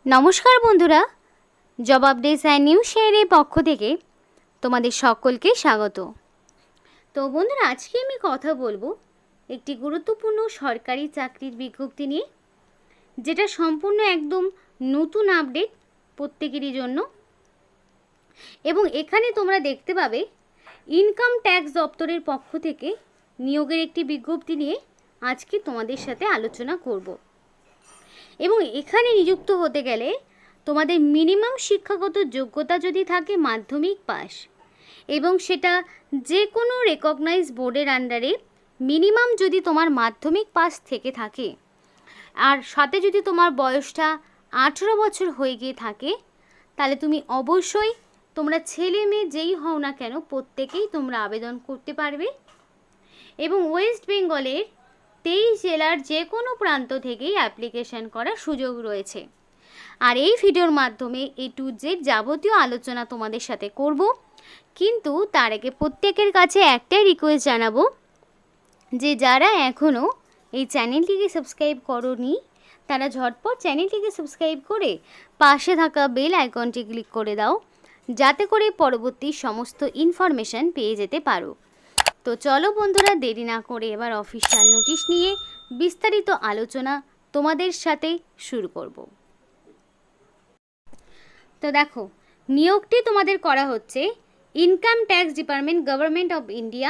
নমস্কার বন্ধুরা, জবাব ডেস অ্যান্ড নিউজ শেয়ারের পক্ষ থেকে তোমাদের সকলকে স্বাগত। তো বন্ধুরা, আজকে আমি কথা বলবো একটি গুরুত্বপূর্ণ সরকারি চাকরির বিজ্ঞপ্তি নিয়ে, যেটা সম্পূর্ণ একদম নতুন আপডেট প্রত্যেকেরই জন্য। এবং এখানে তোমরা দেখতে পাবে ইনকাম ট্যাক্স দপ্তরের পক্ষ থেকে নিয়োগের একটি বিজ্ঞপ্তি নিয়ে আজকে তোমাদের সাথে আলোচনা করব। এবং এখানে নিযুক্ত হতে গেলে তোমাদের মিনিমাম শিক্ষাগত যোগ্যতা যদি থাকে মাধ্যমিক পাস, এবং সেটা যে কোনো রেকগনাইজ বোর্ডের আন্ডারে মিনিমাম যদি তোমার মাধ্যমিক পাস থেকে থাকে, আর সাথে যদি তোমার বয়সটা 18 বছর হয়ে গিয়ে থাকে, তাহলে তুমি অবশ্যই তোমরা ছেলে মেয়ে যেই হও না কেন প্রত্যেকেই তোমরা আবেদন করতে পারবে। এবং ওয়েস্ট বেঙ্গলের 23 জেলার যে কোনো প্রান্ত থেকেই অ্যাপ্লিকেশন করার সুযোগ রয়েছে। আর এই ভিডিওর মাধ্যমে A to Z যাবতীয় আলোচনা তোমাদের সাথে করব। কিন্তু তার আগে প্রত্যেকের কাছে একটাই রিকোয়েস্ট জানাবো, যে যারা এখনও এই চ্যানেলটিকে সাবস্ক্রাইব করোনি তারা ঝটপট চ্যানেলটিকে সাবস্ক্রাইব করে পাশে থাকা বেল আইকনটি ক্লিক করে দাও, যাতে করে পরবর্তী সমস্ত ইনফরমেশান পেয়ে যেতে পারো। তো চলো বন্ধুরা, দেরি না করে এবার অফিসিয়াল নোটিশ নিয়ে বিস্তারিত আলোচনা তোমাদের সাথে শুরু করব। তো দেখো, নিয়োগটি তোমাদের করা হচ্ছে income tax department, government of India,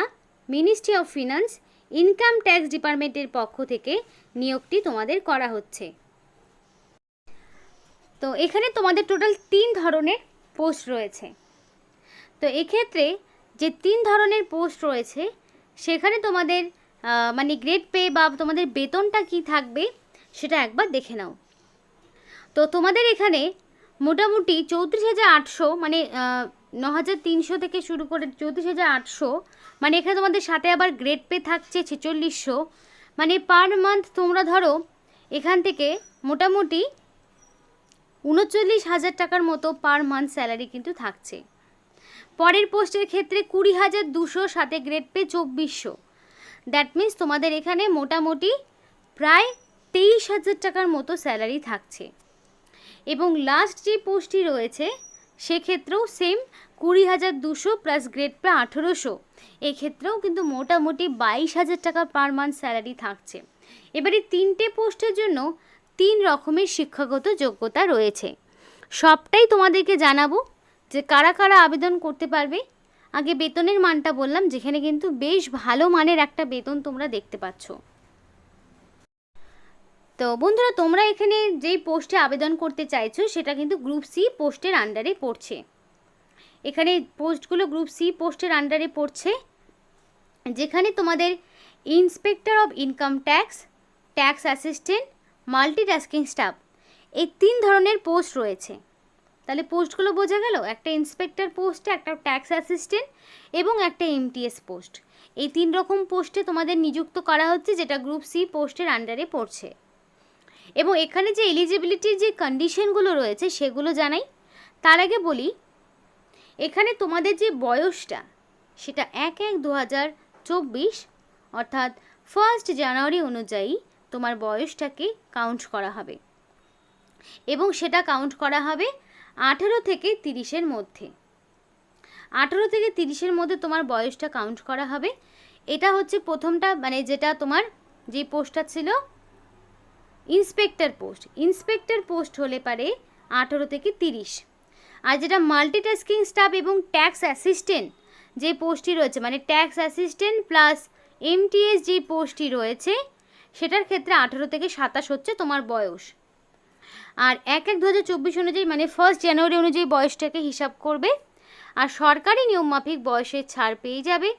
ministry of finance, income tax ডিপার্টমেন্টের পক্ষ থেকে নিয়োগটি তোমাদের করা হচ্ছে। তো এখানে তোমাদের টোটাল 3 ধরনের পোস্ট রয়েছে। তো এক্ষেত্রে যে 3 ধরনের পোস্ট রয়েছে সেখানে তোমাদের মানে গ্রেড পে বা তোমাদের বেতনটা কি থাকবে সেটা একবার দেখে নাও। তো তোমাদের এখানে মোটামুটি 34,800 মানে 9,300 থেকে শুরু করে 34,800, মানে এখানে তোমাদের সাথে আবার গ্রেড পে থাকছে 4600, মানে পার মান্থ তোমরা ধরো এখান থেকে মোটামুটি 39,000 টাকার মতো পার মান্থ স্যালারি কিন্তু থাকছে। পরের পোস্টের ক্ষেত্রে 20,200, সাথে গ্রেড পে 2400। দ্যাট মিন্স তোমাদের এখানে মোটামুটি প্রায় 23,000 টাকার মতো স্যালারি থাকছে। এবং লাস্ট যে পোস্টটি রয়েছে সেক্ষেত্রেও সেম 20,200 প্লাস গ্রেড পে 1800, এক্ষেত্রেও কিন্তু মোটামুটি 22,000 টাকা পার মান্থ স্যালারি থাকছে। এবারে 3টে পোস্টের জন্য 3 রকমের শিক্ষাগত যোগ্যতা রয়েছে। সবটাই তোমাদেরকে জানাবো যে কারা কারা আবেদন করতে পারবে। আগে বেতনের মানটা বললাম, যেখানে কিন্তু বেশ ভালো মানের একটা বেতন তোমরা দেখতে পাচ্ছ। তো বন্ধুরা, তোমরা এখানে যেই পোস্টে আবেদন করতে চাইছো সেটা কিন্তু গ্রুপ সি পোস্টের আন্ডারে পড়ছে। এখানে পোস্টগুলো গ্রুপ সি পোস্টের আন্ডারে পড়ছে, যেখানে তোমাদের inspector of income tax, tax assistant, multitasking staff, এই 3 ধরনের পোস্ট রয়েছে। তাহলে পোস্টগুলো বোঝা গেল, একটা ইন্সপেক্টর পোস্টে, একটা ট্যাক্স অ্যাসিস্ট্যান্ট এবং একটা এমটিএস পোস্ট। এই 3 রকম পোস্টে তোমাদের নিযুক্ত করা হচ্ছে, যেটা গ্রুপ সি পোস্টের আন্ডারে পড়ছে। এবং এখানে যে এলিজিবিলিটির যে কন্ডিশনগুলো রয়েছে সেগুলো জানাই। তার আগে বলি, এখানে তোমাদের যে বয়সটা সেটা 1/1/2024 অর্থাৎ 1 জানুয়ারি অনুযায়ী তোমার বয়সটাকে কাউন্ট করা হবে, এবং সেটা কাউন্ট করা হবে 18 থেকে 30-এর মধ্যে। 18 থেকে 30-এর মধ্যে তোমার বয়সটা কাউন্ট করা হবে। এটা হচ্ছে প্রথমটা, মানে যেটা তোমার যে পোস্টটা ছিল ইন্সপেক্টর পোস্ট। ইন্সপেক্টর পোস্ট হলে পারে 18 থেকে 30। আর যেটা মাল্টিটাস্কিং স্টাফ এবং ট্যাক্স অ্যাসিস্ট্যান্ট যে পোস্টটি রয়েছে, মানে ট্যাক্স অ্যাসিস্ট্যান্ট প্লাস এমটিএস যে পোস্টটি রয়েছে, সেটার ক্ষেত্রে 18 থেকে 27 হচ্ছে তোমার বয়স। আর 1/1/2024 অনুযায়ী, মানে 1 জানুয়ারি অনুযায়ী বয়সটাকে হিসাব করবে। আর সরকারি নিয়মমাফিক বয়সের ছাড় পেয়ে যাবে।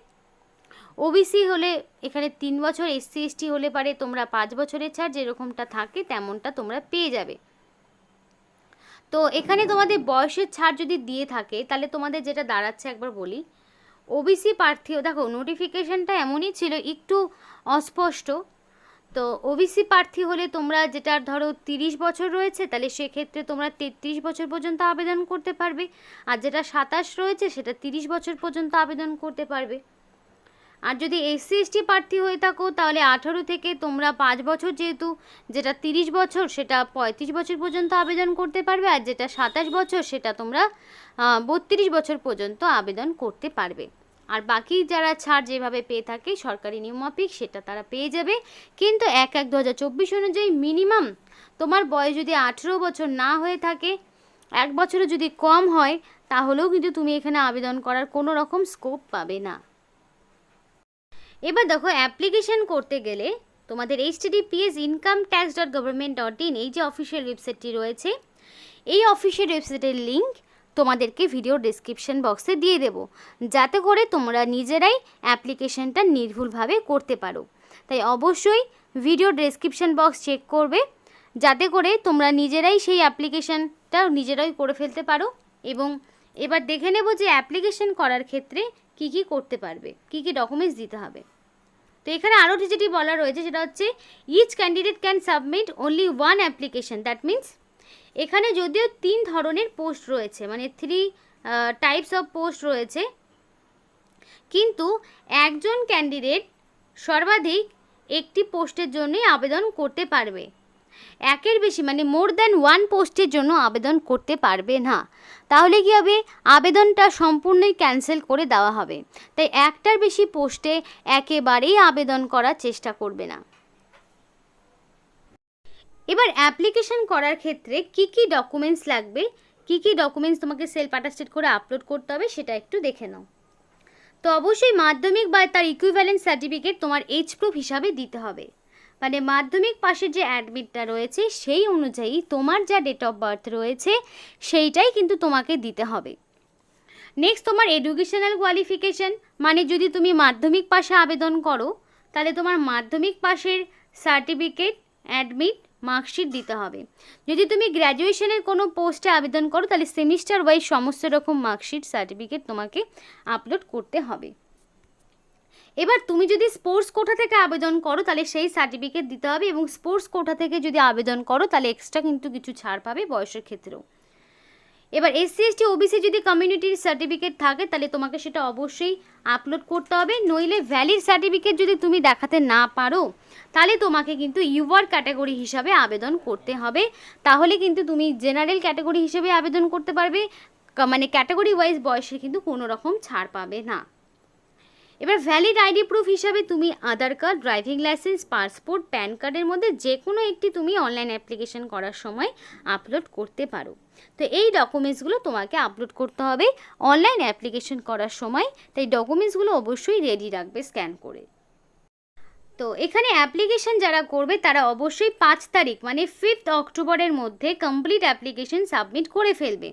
ওবিসি হলে এখানে 3 বছর, এসসি এসটি হলে পারে তোমরা 5 বছরের ছাড়, যেরকমটা থাকে তেমনটা তোমরা পেয়ে যাবে। তো এখানে তোমাদের বয়সের ছাড় যদি দিয়ে থাকে, তাহলে তোমাদের যেটা দাঁড়াচ্ছে একবার বলি। ওবিসি প্রার্থীও, দেখো নোটিফিকেশানটা এমনই ছিল, একটু অস্পষ্ট। তো ওবিসি প্রার্থী হলে তোমরা যেটা ধরো 30 বছর রয়েছে, তাহলে সেক্ষেত্রে তোমরা 33 বছর পর্যন্ত আবেদন করতে পারবে। আর যেটা 27 রয়েছে সেটা 30 বছর পর্যন্ত আবেদন করতে পারবে। আর যদি SC ST প্রার্থী হয়ে থাকো তাহলে 18 থেকে তোমরা 5 বছর, যেহেতু যেটা 30 বছর সেটা 35 বছর পর্যন্ত আবেদন করতে পারবে, আর যেটা 27 বছর সেটা তোমরা 32 বছর পর্যন্ত আবেদন করতে পারবে। আর বাকি যারা ছাড় যেভাবে পেয়ে থাকে সরকারি নিয়মমাফিক সেটা তারা পেয়ে যাবে। কিন্তু 1/1/2024 অনুযায়ী মিনিমাম তোমার বয়স যদি 18 বছর না হয়ে থাকে, 1 বছরও যদি কম হয়, তাহলেও কিন্তু তুমি এখানে আবেদন করার কোনো রকম স্কোপ পাবে না। এবার দেখো, অ্যাপ্লিকেশন করতে গেলে তোমাদের https://incometax.government.in এই যে অফিসিয়াল ওয়েবসাইটটি রয়েছে, এই অফিসিয়াল ওয়েবসাইটের লিঙ্ক তোমাদেরকে ভিডিও ডেসক্রিপশন বক্সে দিয়ে দেব, যাতে করে তোমরা নিজেরাই অ্যাপ্লিকেশনটা নির্ভুলভাবে করতে পারো। তাই অবশ্যই ভিডিও ডেসক্রিপশন বক্স চেক করবে, যাতে করে তোমরা নিজেরাই সেই অ্যাপ্লিকেশনটা নিজেরাই করে ফেলতে পারো। এবং এবার দেখে নেব যে অ্যাপ্লিকেশন করার ক্ষেত্রে কি কি করতে পারবে, কি কি ডকুমেন্টস দিতে হবে। তো এখানে আরও যেটি বলা রয়েছে সেটা হচ্ছে each candidate can submit only one application. That means এখানে যদিও 3 ধরনের পোস্ট রয়েছে, মানে 3 টাইপস অফ পোস্ট রয়েছে, কিন্তু একজন ক্যান্ডিডেট সর্বাধিক একটি পোস্টের জন্যই আবেদন করতে পারবে। একের বেশি মানে মোর দ্যান 1 পোস্টের জন্য আবেদন করতে পারবে না। তাহলে কী হবে, আবেদনটা সম্পূর্ণই ক্যান্সেল করে দেওয়া হবে। তাই একটার বেশি পোস্টে একেবারেই আবেদন করার চেষ্টা করবে না। এবার অ্যাপ্লিকেশন করার ক্ষেত্রে কি কি ডকুমেন্টস লাগবে, কি কি ডকুমেন্টস তোমাকে সেলফ অ্যাটাস্টেড করে আপলোড করতে হবে সেটা একটু দেখে নাও। তো অবশ্যই মাধ্যমিক বা তার ইকুইভ্যালেন্ট সার্টিফিকেট তোমার এজ প্রুফ হিসাবে দিতে হবে। মানে মাধ্যমিক পাশের যে অ্যাডমিটটা রয়েছে সেই অনুযায়ী তোমার যা ডেট অফ বার্থ রয়েছে সেইটাই কিন্তু তোমাকে দিতে হবে। নেক্সট তোমার এডুকেশনাল কোয়ালিফিকেশান, মানে যদি তুমি মাধ্যমিক পাশে আবেদন করো তাহলে তোমার মাধ্যমিক পাশের সার্টিফিকেট, অ্যাডমিট, মার্কশিট দিতে হবে। যদি তুমি গ্র্যাজুয়েশনের কোনো পোস্টে আবেদন করো তাহলে সেমিস্টার ওয়াইজ সমস্ত রকম মার্কশিট, সার্টিফিকেট তোমাকে আপলোড করতে হবে। এবার তুমি যদি স্পোর্টস কোটা থেকে আবেদন করো তাহলে সেই সার্টিফিকেট দিতে হবে, এবং স্পোর্টস কোটা থেকে যদি আবেদন করো তাহলে এক্সট্রা কিন্তু কিছু ছাড় পাবে বয়সের ক্ষেত্রেও। এবার SC ST OBC যদি কমিউনিটির সার্টিফিকেট থাকে তাহলে তোমাকে সেটা অবশ্যই আপলোড করতে হবে। নইলে ভ্যালিড সার্টিফিকেট যদি তুমি দেখাতে না পারো তাহলে তোমাকে কিন্তু UR ক্যাটাগরি হিসাবে আবেদন করতে হবে। তাহলে কিন্তু তুমি জেনারেল ক্যাটাগরি হিসেবে আবেদন করতে পারবে, মানে ক্যাটাগরি ওয়াইজ বয়সে কিন্তু কোনো রকম ছাড় পাবে না। এবার ভ্যালিড আইডি প্রুফ হিসাবে তুমি Aadhaar card, driving licence, passport, PAN কার্ডের মধ্যে যে কোনো একটি তুমি অনলাইন অ্যাপ্লিকেশন করার সময় আপলোড করতে পারো। তো এই ডকুমেন্টসগুলো তোমাকে আপলোড করতে হবে অনলাইন অ্যাপ্লিকেশন করার সময়, তাই ডকুমেন্টসগুলো অবশ্যই রেডি রাখবে স্ক্যান করে। তো এখানে অ্যাপ্লিকেশন যারা করবে তারা অবশ্যই 5 তারিখ মানে 5 অক্টোবরের মধ্যে কমপ্লিট অ্যাপ্লিকেশন সাবমিট করে ফেলবে।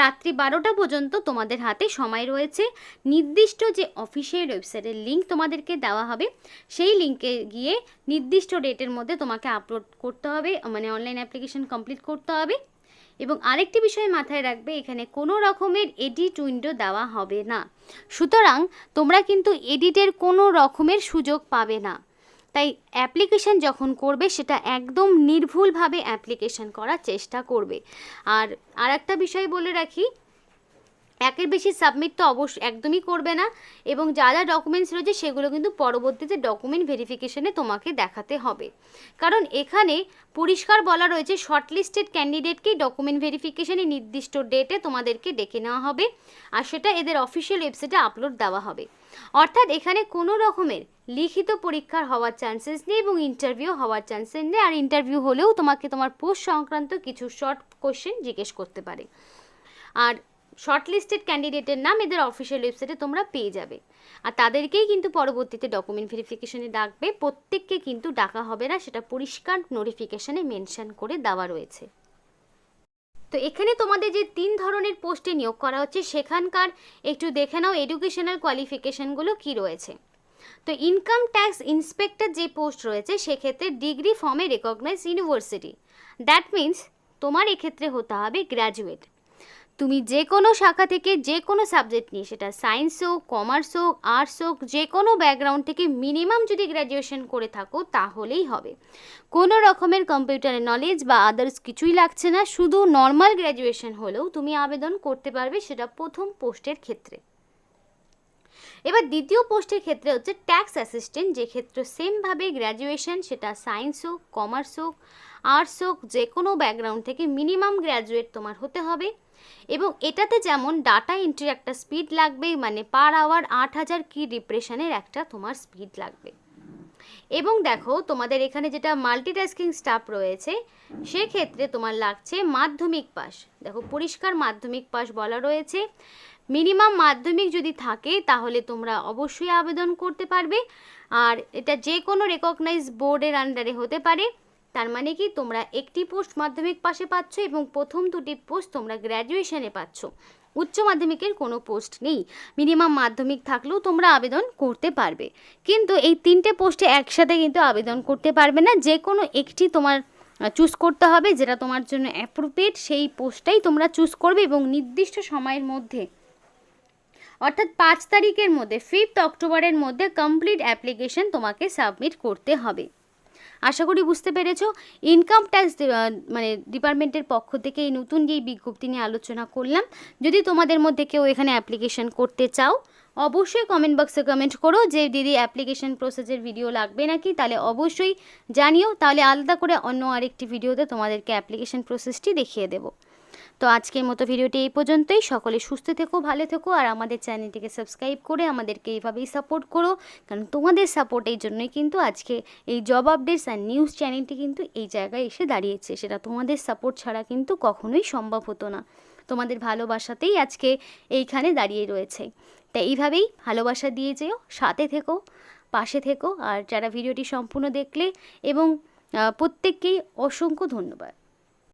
রাত্রি 12টা পর্যন্ত তোমাদের হাতে সময় রয়েছে। নির্দিষ্ট যে অফিসিয়াল ওয়েবসাইটের লিঙ্ক তোমাদেরকে দেওয়া হবে সেই লিঙ্কে গিয়ে নির্দিষ্ট ডেটের মধ্যে তোমাকে আপলোড করতে হবে, মানে অনলাইন অ্যাপ্লিকেশন কমপ্লিট করতে হবে। এবং আরেকটি বিষয় মাথায় রাখবে, এখানে কোনো রকমের এডিট উইন্ডো দেওয়া হবে না, সুতরাং তোমরা কিন্তু এডিটের কোনো রকমের সুযোগ পাবে না। তাই অ্যাপ্লিকেশন যখন করবে সেটা একদম নির্ভুলভাবে অ্যাপ্লিকেশন করার চেষ্টা করবে। আর একটা বিষয় বলে রাখি, একের বেশি সাবমিট তো একদমই করবে না, এবং যা যা ডকুমেন্টস রয়েছে সেগুলো কিন্তু পরবর্তীতে ডকুমেন্ট ভেরিফিকেশনে তোমাকে দেখাতে হবে। কারণ এখানে পরিষ্কার বলা রয়েছে শর্টলিস্টেড ক্যান্ডিডেটকেই ডকুমেন্ট ভেরিফিকেশনে নির্দিষ্ট ডেটে তোমাদেরকে ডেকে নেওয়া হবে, আর সেটা এদের অফিসিয়াল ওয়েবসাইটে আপলোড দেওয়া হবে। অর্থাৎ এখানে কোনো রকমের লিখিত পরীক্ষার হওয়ার চান্সেস নেই এবং ইন্টারভিউ হওয়ার চান্সেস নেই। আর ইন্টারভিউ হলেও তোমাকে তোমার পোস্ট সংক্রান্ত কিছু শর্ট কোশ্চেন জিজ্ঞেস করতে পারে। আর শর্টলিস্টেড ক্যান্ডিডেটের নাম এদের অফিসিয়াল ওয়েবসাইটে তোমরা পেয়ে যাবে, আর তাদেরকেই কিন্তু পরবর্তীতে ডকুমেন্ট ভেরিফিকেশনে ডাকবে। প্রত্যেককে কিন্তু ডাকা হবে না, সেটা পরিষ্কার নোটিফিকেশনে মেনশন করে দেওয়া রয়েছে। তো এখানে তোমাদের যে 3 ধরনের পোস্টে নিয়োগ করা হচ্ছে সেখানকার একটু দেখে নাও এডুকেশনাল কোয়ালিফিকেশনগুলো কি রয়েছে। তো ইনকাম ট্যাক্স ইন্সপেক্টর যে পোস্ট রয়েছে সেক্ষেত্রে ডিগ্রি ফর্মে রেকগনাইজ ইউনিভার্সিটি, দ্যাট মিন্স তোমার এক্ষেত্রে হতে হবে গ্র্যাজুয়েট। তুমি যে কোনো শাখা থেকে যে কোনো সাবজেক্ট নিয়ে, সেটা সায়েন্স হোক, কমার্স হোক, আর্টস হোক, যে কোনো ব্যাকগ্রাউন্ড থেকে মিনিমাম যদি গ্র্যাজুয়েশন করে থাকো তাহলেই হবে। কোনো রকমের কম্পিউটারের নলেজ বা আদার্স কিছুই লাগছে না, শুধু নর্মাল গ্র্যাজুয়েশন হলেও তুমি আবেদন করতে পারবে, সেটা প্রথম পোস্টের ক্ষেত্রে। এবার দ্বিতীয় পোস্টের ক্ষেত্রে হচ্ছে ট্যাক্স অ্যাসিস্ট্যান্ট, যে ক্ষেত্রে সেমভাবে গ্র্যাজুয়েশন, সেটা সায়েন্স হোক, কমার্স হোক, আর্টস হোক, যে কোনো ব্যাকগ্রাউন্ড থেকে মিনিমাম গ্র্যাজুয়েট তোমার হতে হবে। এবং এটাতে যেমন ডাটা এন্ট্রির একটা স্পিড লাগবে, মানে পার আওয়ার 8000 কি রিপ্রেশনের একটা তোমার স্পিড লাগবে। এবং দেখো তোমাদের এখানে যেটা মাল্টিটাস্কিং স্টাফ রয়েছে সেক্ষেত্রে তোমার লাগছে মাধ্যমিক পাস। দেখো পরিষ্কার মাধ্যমিক পাস বলা রয়েছে। মিনিমাম মাধ্যমিক যদি থাকে তাহলে তোমরা অবশ্যই আবেদন করতে পারবে। আর এটা যে কোনো রেকগনাইজ বোর্ডের আন্ডারে হতে পারে। তার মানে কি তোমরা একটি পোস্ট মাধ্যমিক পাশে পাচ্ছ এবং প্রথম দুটি পোস্ট তোমরা গ্র্যাজুয়েশনে পাচ্ছ। উচ্চ মাধ্যমিকের কোনো পোস্ট নেই, মিনিমাম মাধ্যমিক থাকলেও তোমরা আবেদন করতে পারবে। কিন্তু এই তিনটে পোস্টে একসাথে কিন্তু আবেদন করতে পারবে না, যে কোনো একটি তোমার চুজ করতে হবে, যেটা তোমার জন্য অ্যাপ্রোপ্রিয়েট সেই পোস্টটাই তোমরা চুজ করবে এবং নির্দিষ্ট সময়ের মধ্যে অর্থাৎ 5 তারিখের মধ্যে 5 অক্টোবরের মধ্যে কমপ্লিট অ্যাপ্লিকেশন তোমাকে সাবমিট করতে হবে। আশা করি বুঝতে পেরেছো। ইনকাম ট্যাক্স মানে ডিপার্টমেন্টের পক্ষ থেকে এই নতুন যেই বিজ্ঞপ্তি নিয়ে আলোচনা করলাম, যদি তোমাদের মধ্যে কেউ এখানে অ্যাপ্লিকেশন করতে চাও অবশ্যই কমেন্ট বক্সে কমেন্ট করো যে দিদি অ্যাপ্লিকেশন প্রসেসের ভিডিও লাগবে নাকি, তাহলে অবশ্যই জানিও, তাহলে আলাদা করে অন্য আরেকটি ভিডিওতে তোমাদেরকে অ্যাপ্লিকেশন প্রসেসটি দেখিয়ে দেবো। তো আজকের মতো ভিডিওটি এই পর্যন্তই। সকলে সুস্থ থেকো, ভালো থেকো, আর আমাদের চ্যানেলটিকে সাবস্ক্রাইব করে আমাদেরকে এইভাবেই সাপোর্ট করো, কারণ তোমাদের সাপোর্ট এই জন্যই কিন্তু আজকে এই জব আপডেটস অ্যান্ড নিউজ চ্যানেলটি কিন্তু এই জায়গায় এসে দাঁড়িয়েছে। সেটা তোমাদের সাপোর্ট ছাড়া কিন্তু কখনোই সম্ভব হতো না। তোমাদের ভালোবাসাতেই আজকে এইখানে দাঁড়িয়ে রয়েছে। তাই এইভাবেই ভালোবাসা দিয়ে যেও, সাথে থেকো, পাশে থেকো। আর যারা ভিডিওটি সম্পূর্ণ দেখলে এবং প্রত্যেককেই অসংখ্য ধন্যবাদ।